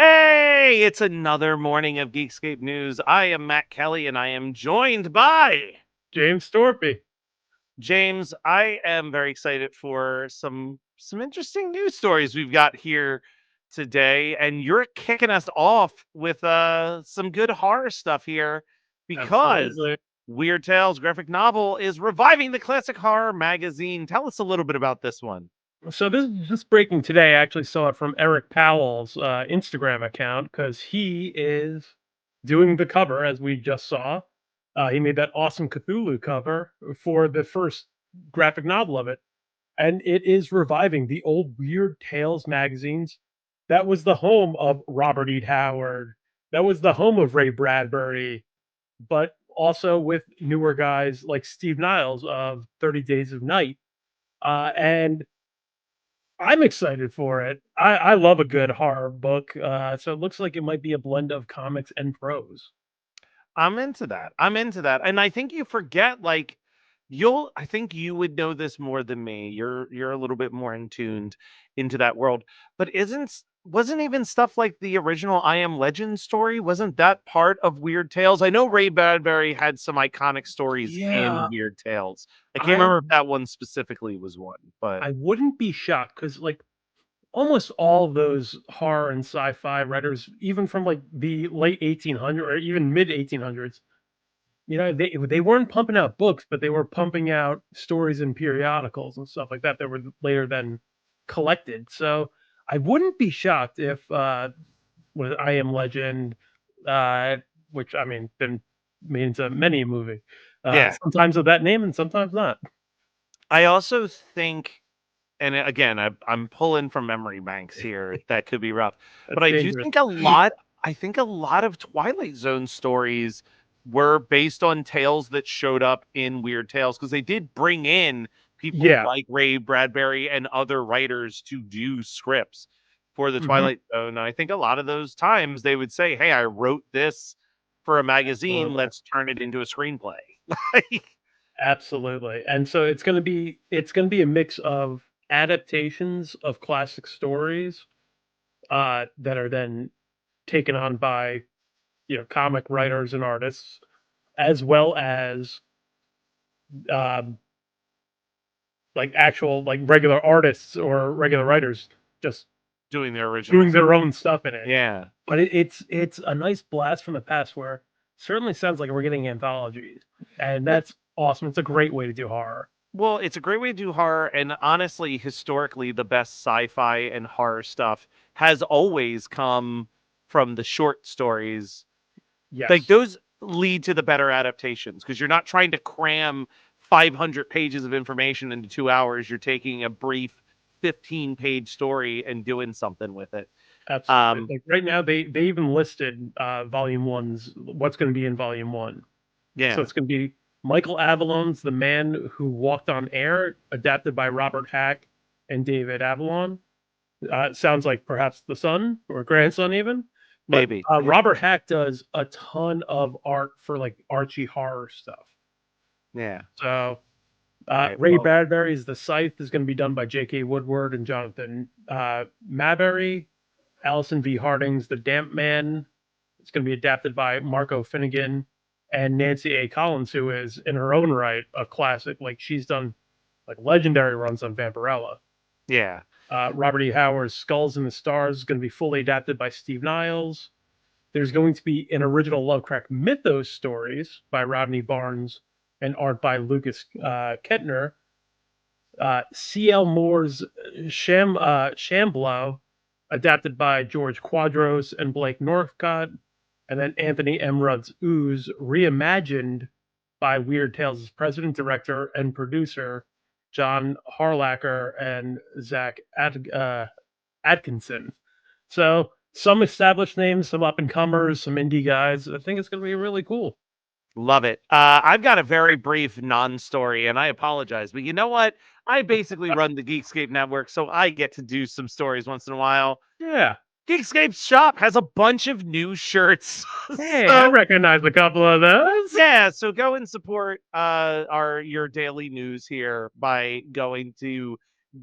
Hey, it's another morning of Geekscape News. I am Matt Kelly and I am joined by James Thorpe. James. I am very excited for some interesting news stories we've got here today, and you're kicking us off with some good horror stuff here because Absolutely. Weird Tales graphic novel is reviving the classic horror magazine. Tell us a little bit about this one. So this is just breaking today. I actually saw it from Eric Powell's Instagram account because he is doing the cover, as we just saw. He made that awesome Cthulhu cover for the first graphic novel of it, and it is reviving the old Weird Tales magazines. That was the home of Robert E. Howard. That was the home of Ray Bradbury, but also with newer guys like Steve Niles of 30 Days of Night. And I'm excited for it. I love a good horror book. So it looks like it might be a blend of comics and prose. I'm into that. I'm into that. And I think you forget like I think you would know this more than me. You're a little bit more in tuned into that world. But wasn't even stuff like the original I Am Legend story, wasn't that part of Weird Tales? I know Ray Bradbury had some iconic stories in Yeah, Weird Tales. I can't I remember if that one specifically was one, but I wouldn't be shocked because like almost all of those horror and sci-fi writers, even from like the late 1800s or even mid 1800s, they weren't pumping out books, but they were pumping out stories in periodicals and stuff like that that were later then collected. So I wouldn't be shocked if with I Am Legend, uh, which I mean been made into many a movie. yeah. Sometimes with that name and sometimes not. I also think, and again, I'm pulling from memory banks here. That could be rough, but That's I do dangerous. think a lot. I think a lot of Twilight Zone stories were based on tales that showed up in Weird Tales because they did bring in people Yeah. like Ray Bradbury and other writers to do scripts for the Hmm. Twilight Zone. And I think a lot of those times they would say, "Hey, I wrote this for a magazine. Absolutely. Let's turn it into a screenplay." Like, Absolutely. And so it's gonna be a mix of adaptations of classic stories that are then taken on by comic writers and artists, as well as um, like actual like regular artists or regular writers just doing their original doing stuff. their own stuff in it. Yeah. But it's a nice blast from the past where certainly sounds like we're getting anthologies, and that's awesome. It's a great way to do horror. Well, it's a great way to do horror, and honestly, historically, the best sci-fi and horror stuff has always come from the short stories. Like Yes. those lead to the better adaptations because you're not trying to cram 500 pages of information into 2 hours. You're taking a brief 15-page story and doing something with it. Absolutely. Um, Like right now, they even listed volume one's what's going to be in volume one. So yeah, it's going to be Michael Avalon's The Man Who Walked on Air, adapted by Robert Hack and David Avalon. It sounds like perhaps the son or grandson, even. But maybe. Robert Hack does a ton of art for like Archie horror stuff. Yeah. So All right. Ray Well, Bradbury's The Scythe is going to be done by J.K. Woodward and Jonathan Maberry. Allison V. Harding's The Damp Man. It's going to be adapted by Marco Finnegan and Nancy A. Collins, who is in her own right a classic. Like she's done like legendary runs on Vampirella. yeah. Robert E. Howard's Skulls in the Stars is going to be fully adapted by Steve Niles. There's going to be an original Lovecraft Mythos stories by Rodney Barnes and art by Lucas Kettner. C.L. Moore's Shamblow, adapted by George Quadros and Blake Northcott, and then Anthony M. Rudd's Ooze, reimagined by Weird Tales' president, director, and producer John Harlacher and Atkinson. So some established names, some up and comers, some indie guys. I think it's going to be really cool. Love it. I've got a very brief non-story, and I apologize, but you know what? I basically run the Geekscape network, so I get to do some stories once in a while. Yeah. Geekscape's shop has a bunch of new shirts. Hey, I So recognize a couple of those. yeah, so go and support our your daily news here by going to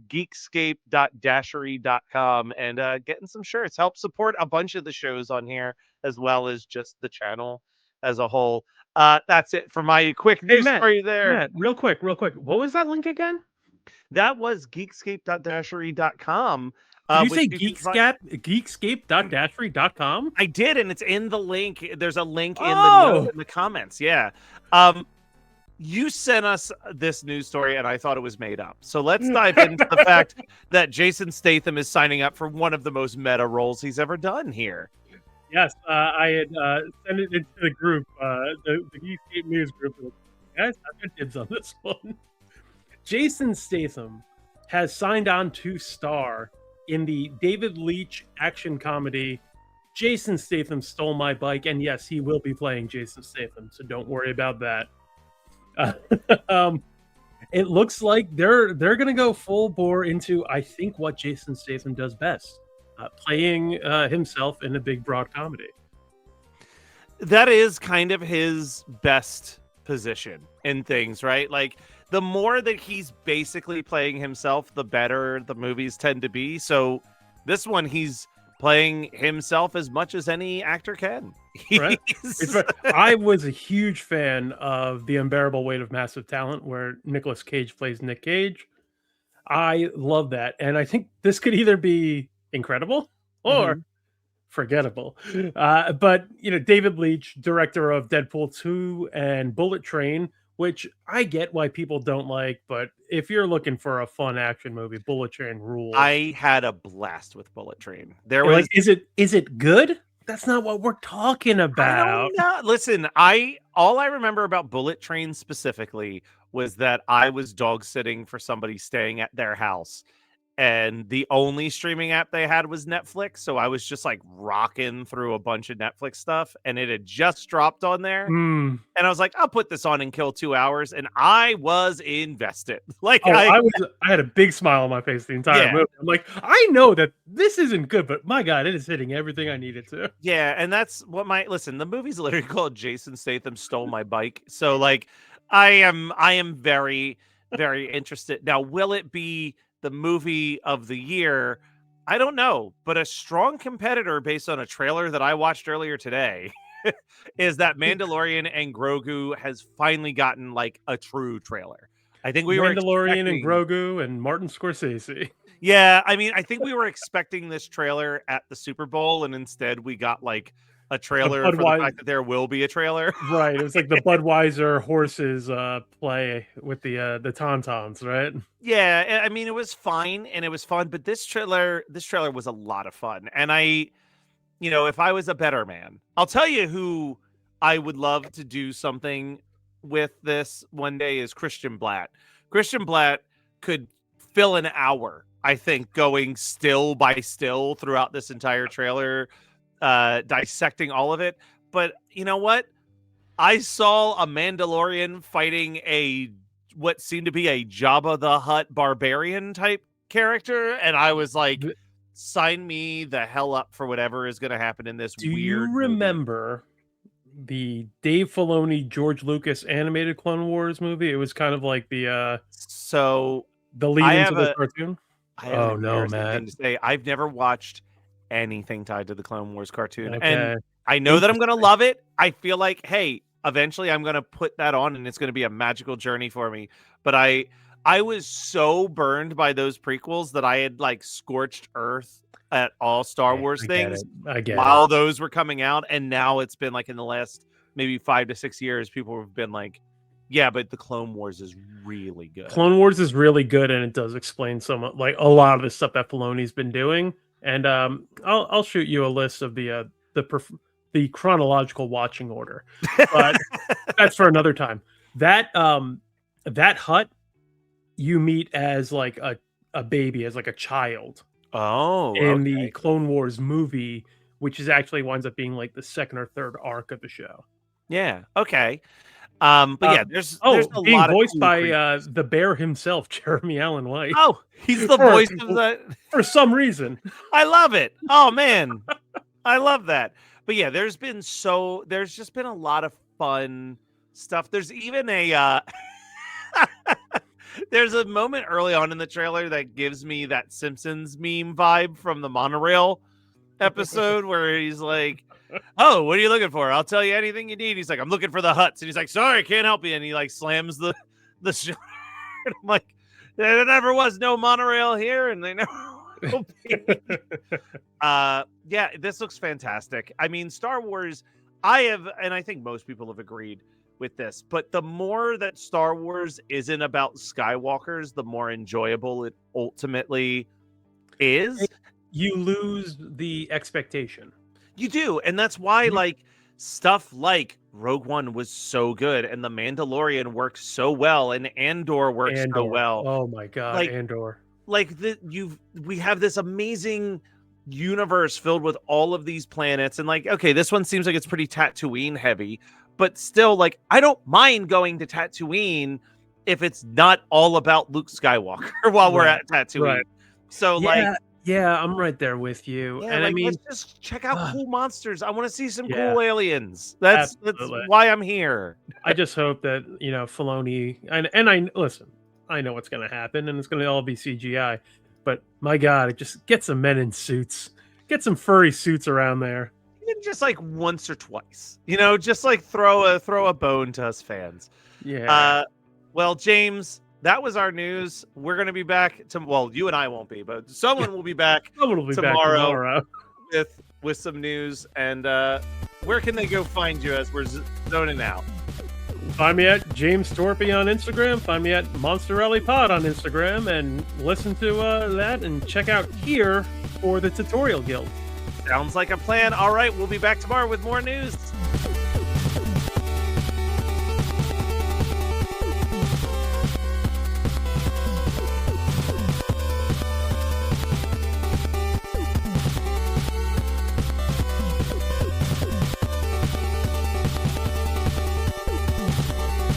geekscape.dashery.com and getting some shirts. Help support a bunch of the shows on here as well as just the channel as a whole. That's it for my quick Hey, news Matt. story there. Matt, real quick, real quick. What was that link again? That was geekscape.dashery.com, Did you which say you can find. geekscape.dashery.com? I did, and it's in the link. There's a link in the note Oh, in the comments. Yeah. Um, you sent us this news story, and I thought it was made up. So let's dive into the fact that Jason Statham is signing up for one of the most meta roles he's ever done here. yes. I had sent it into the group, the Geekscape news group. Guys, I've got dibs on this one. Jason Statham has signed on to star in the David Leitch action comedy Jason Statham Stole My Bike, and yes, he will be playing Jason Statham, so don't worry about that. Uh, um, it looks like they're gonna go full bore into I think what Jason Statham does best, playing himself in a big broad comedy. That is kind of his best position in things, right? Like the more that he's basically playing himself, the better the movies tend to be. So this one, he's playing himself as much as any actor can. Right? He's- I was a huge fan of The Unbearable Weight of Massive Talent, where Nicolas Cage plays Nick Cage. I love that, and I think this could either be incredible or Mhm. forgettable. But David Leitch, director of Deadpool 2 and Bullet Train, which I get why people don't like, but if you're looking for a fun action movie, Bullet Train rules. I had a blast with Bullet Train. There And, was like, is it good? That's not what we're talking I about. don't know. Listen, I all I remember about Bullet Train specifically was that I was dog sitting for somebody staying at their house, and the only streaming app they had was Netflix, so I was just like rocking through a bunch of Netflix stuff, and it had just dropped on there, Mm. and I was like, I'll put this on and kill 2 hours, and I was invested. Like Oh, I I had a big smile on my face the entire yeah. movie. I'm like, I know that this isn't good, but my God, it is hitting everything I needed to. Yeah, and that's what my listen, the movie's literally called Jason Statham Stole My Bike. So like I am very, very interested. Now, will it be the movie of the year? I don't know, but a strong competitor based on a trailer that I watched earlier today is that Mandalorian and Grogu has finally gotten like a true trailer. I think we were Mandalorian and expecting Grogu and Martin Scorsese. yeah, I mean, I think we were expecting this trailer at the Super Bowl, and instead we got like a The trailer for the Budweiser, fact that there will be a trailer. right? It was like the Budweiser horses play with the tauntauns, right? Yeah, I mean, it was fine and it was fun, but this trailer was a lot of fun. And if I was a better man, I'll tell you who I would love to do something with this one day is Christian Blatt. Christian Blatt could fill an hour, I think, going still by still throughout this entire trailer, dissecting all of it. But you know what? I saw a Mandalorian fighting a what seemed to be a Jabba the Hutt barbarian type character, and I was like, Th- sign me the hell up for whatever is going to happen in this Do you weird movie. remember the Dave Filoni George Lucas animated Clone Wars movie? It was kind of like So the lead I into have the a cartoon. I have an Oh no, embarrassing Matt. thing to say. I've never watched anything tied to the Clone Wars cartoon, and Okay. I know that I'm going to Interesting. love it. I feel like, hey, eventually I'm going to put that on, and it's going to be a magical journey for me. But I was so burned by those prequels that I had like scorched earth at all Star Wars I get things it. I get it. while those were coming out, and now it's been like in the last maybe 5 to 6 years, people have been like, yeah, but the Clone Wars is really good. Clone Wars is really good, and it does explain like a lot of the stuff that Filoni's been doing. And I'll shoot you a list of the chronological watching order, but that's for another time. That hut you meet as like a baby, as like a child Oh, in the okay. Clone Wars movie, which is actually winds up being like the second or third arc of the show. Yeah. Okay. But yeah, there's a Being lot of voiced cool by prequels. the bear himself, Jeremy Allen White, Oh, he's the for voice of the for some reason. I love it. Oh man. I love that. But yeah, there's just been a lot of fun stuff. There's even a There's a moment early on in the trailer that gives me that Simpsons meme vibe from the monorail episode where he's like, "Oh, what are you looking for? I'll tell you anything you need." He's like, "I'm looking for the huts," and he's like, "Sorry, can't help you," and he like slams the show. I'm like, there never was no monorail here, and they never will be. Yeah, this looks fantastic. I mean, Star Wars, I have, and I think most people have agreed with this, but the more that Star Wars isn't about Skywalkers, the more enjoyable it ultimately is. You lose the expectation. You do, and that's why Mhm. like stuff like Rogue One was so good, and The Mandalorian works so well, and Andor works so Andor. well. Oh my god, Like Andor. we have this amazing universe filled with all of these planets, and like, okay, this one seems like it's pretty Tatooine heavy, but still, like, I don't mind going to Tatooine if it's not all about Luke Skywalker while we're Right, at Tatooine. right. So like, Yeah, yeah, I'm right there with you, yeah, and I like let's mean, just check out cool monsters. I want to see some yeah, cool aliens. That's absolutely. why I'm here. I just hope that, Filoni and I listen, I know what's gonna happen, and it's gonna all be CGI, but my god, just get some men in suits. Get some furry suits around there. Even just like once or twice, just like throw a bone to us fans. Yeah. Uh, well, James, that was our news. We're gonna be back to well, you and I won't be, but someone will be back Someone will be back tomorrow tomorrow. with some news. And where can they go find you as we're zoning out? Find me at James Torpy on Instagram. Find me at Monsterelli Pod on Instagram, and listen to that and check out here for the Tutorial Guild. Sounds like a plan. All right, we'll be back tomorrow with more news.